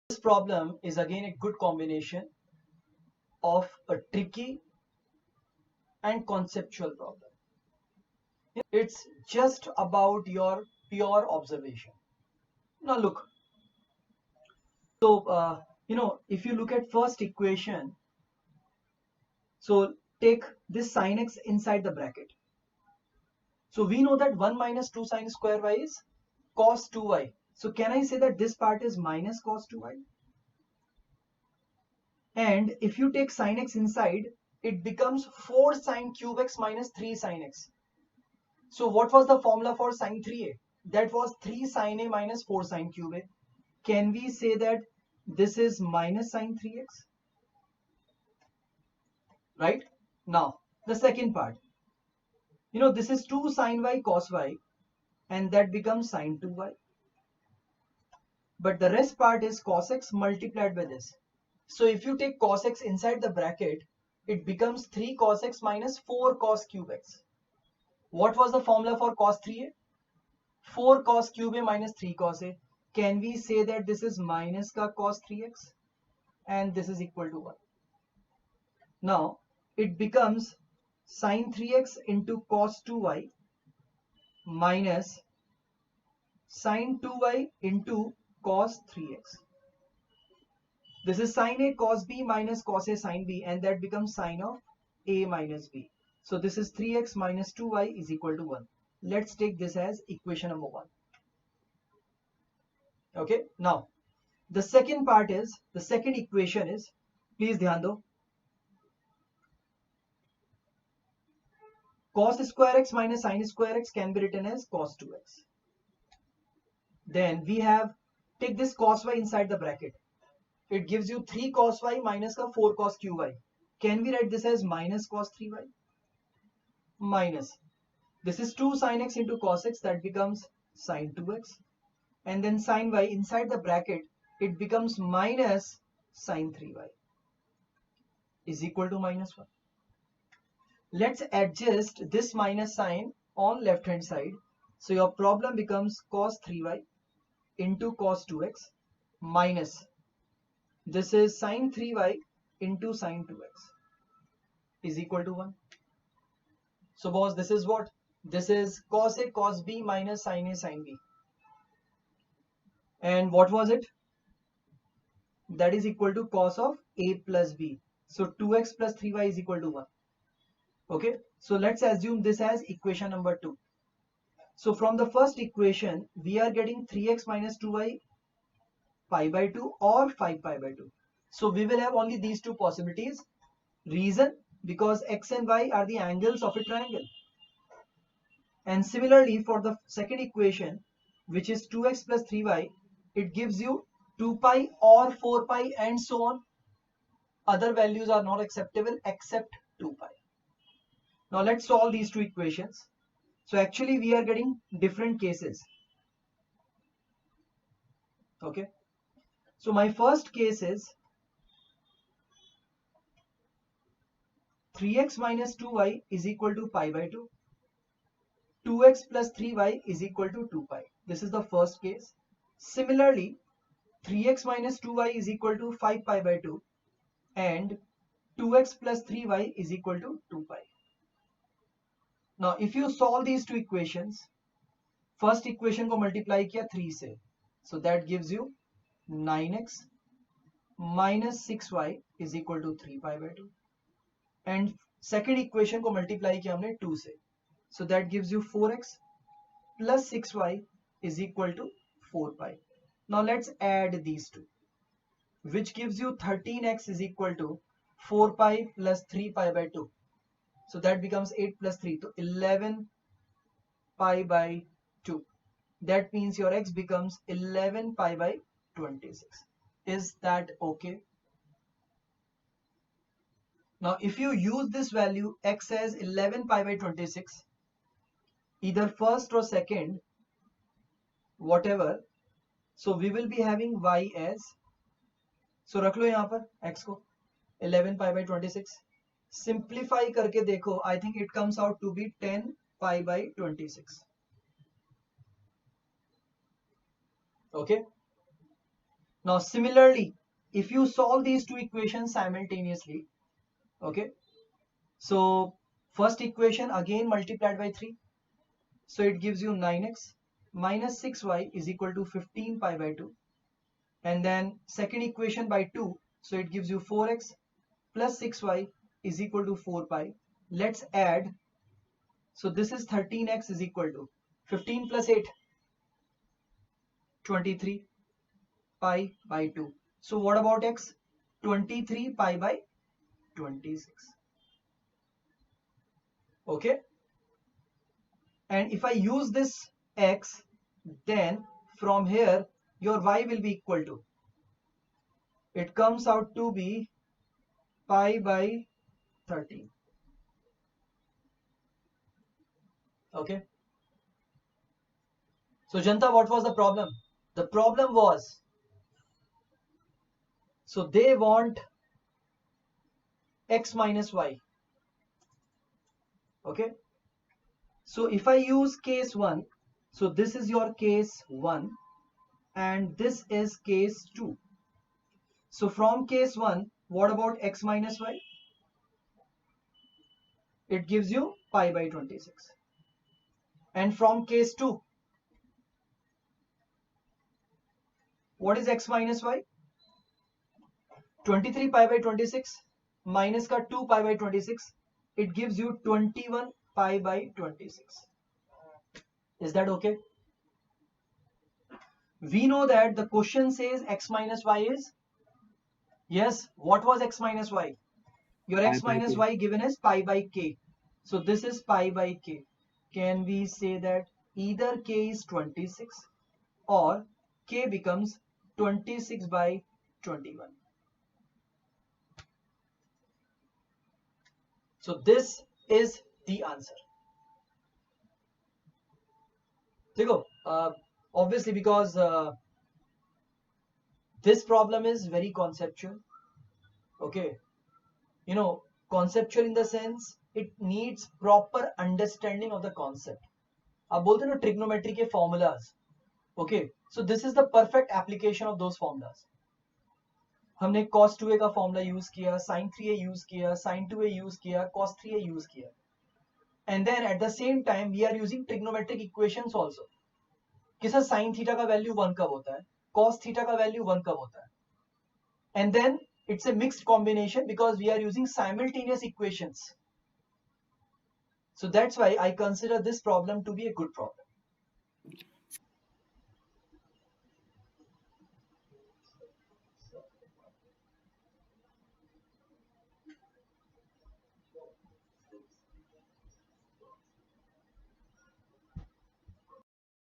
This problem is again a good combination of a tricky and conceptual problem. It's just about your pure observation. Now look, so if you look at first equation, so take this sin x inside the bracket. So we know that 1 minus 2 sin square y is cos 2y. So can I say that this part is minus cos 2y? And if you take sin x inside, it becomes 4 sin cube x minus 3 sin x. So what was the formula for sin 3a? That was 3 sin a minus 4 sin cube a. Can we say that this is minus sin 3x? Right? Now, the second part. This is 2 sin y cos y, and that becomes sin 2y. But the rest part is cos x multiplied by this. So if you take cos x inside the bracket, it becomes 3 cos x minus 4 cos cube x. What was the formula for cos 3a? 4 cos cube a minus 3 cos a. Can we say that this is minus ka cos 3x and this is equal to 1? Now it becomes sin 3x into cos 2y minus sin 2y into cos 3x. This is sin a cos b minus cos a sin b, and that becomes sin of a minus b. So this is 3x minus 2y is equal to 1. Let's take this as equation number 1. Okay, now the second part is, the second equation is, please dhyan do, cos square x minus sin square x can be written as cos 2x. Then we have, take this cos y inside the bracket. It gives you 3 cos y minus ka 4 cos qy. Can we write this as minus cos 3y? Minus, this is 2 sin x into cos x, that becomes sin 2x. And then sin y inside the bracket, it becomes minus sin 3y is equal to minus 1. Let's adjust this minus sign on left hand side. So your problem becomes cos 3y into cos 2x minus, this is sin 3y into sin 2x is equal to 1. So boss, this is what? This is cos a cos b minus sin a sin b. And what was it? That is equal to cos of a plus b. So 2x plus 3y is equal to 1. Okay, so let's assume this as equation number 2. So from the first equation, we are getting 3x minus 2y pi by 2 or 5 pi by 2. So we will have only these two possibilities. Reason, because x and y are the angles of a triangle. And similarly for the second equation, which is 2x plus 3y, it gives you 2 pi or 4 pi and so on. Other values are not acceptable except 2 pi. Now let's solve these two equations. So actually we are getting different cases. Okay. So my first case is 3x minus 2y is equal to pi by 2. 2x plus 3y is equal to 2 pi. This is the first case. Similarly, 3x minus 2y is equal to 5 pi by 2 and 2x plus 3y is equal to 2 pi. Now if you solve these two equations, first equation को multiply किया 3 से, so that gives you 9x minus 6y is equal to 3 pi by 2, and second equation को multiply किया हमने 2 से, so that gives you 4x plus 6y is equal to 4 pi. Now let's add these two, which gives you 13x is equal to 4 pi plus 3 pi by 2. So that becomes 8 plus 3, so 11 pi by 2. That means your x becomes 11 pi by 26. Is that okay? Now if you use this value x as 11 pi by 26, either first or second, whatever, so we will be having y as, so रख लो यहाँ पर x को 11 pi by 26. Simplify करके देखो, I think it comes out to be 10 pi by 26. Okay. Now similarly, if you solve these two equations simultaneously, okay, so first equation again multiplied by 3, so it gives you 9x minus 6y is equal to 15 pi by 2, and then second equation by 2, so it gives you 4x plus 6y is equal to 4 pi. Let's add. So this is 13x is equal to 15 plus 8, 23 pi by 2. So what about x? 23 pi by 26. Okay. And if I use this x, then from here your y will be equal to, it comes out to be pi by 13. Okay. So Janta, what was the problem? The problem was, so they want x minus y. Okay. So if I use case 1, so this is your case 1 and this is case 2. So from case 1, what about x minus y? It gives you pi by 26. And from case 2, what is x minus y? 23 pi by 26 minus ka 2 pi by 26. It gives you 21 pi by 26. Is that okay? We know that the question says x minus y is, yes, what was x minus y? Your x minus y given as pi by k. So this is pi by k. Can we say that either k is 26 or k becomes 26 by 21? So this is the answer. देखो, obviously because this problem is very conceptual. Okay, you know, conceptual in the sense it needs proper understanding of the concept. आप बोलते हैं ना trigonometry के formulas. Okay, so this is the perfect application of those formulas. हमने cos 2a का formula use किया, sin 3a use किया, sin 2a use किया, cos 3a use किया. And then at the same time we are using trigonometric equations also. कि sir sin theta का value 1 कब होता है, cos theta का value 1 कब होता है. And then it's a mixed combination because we are using simultaneous equations. So that's why I consider this problem to be a good problem.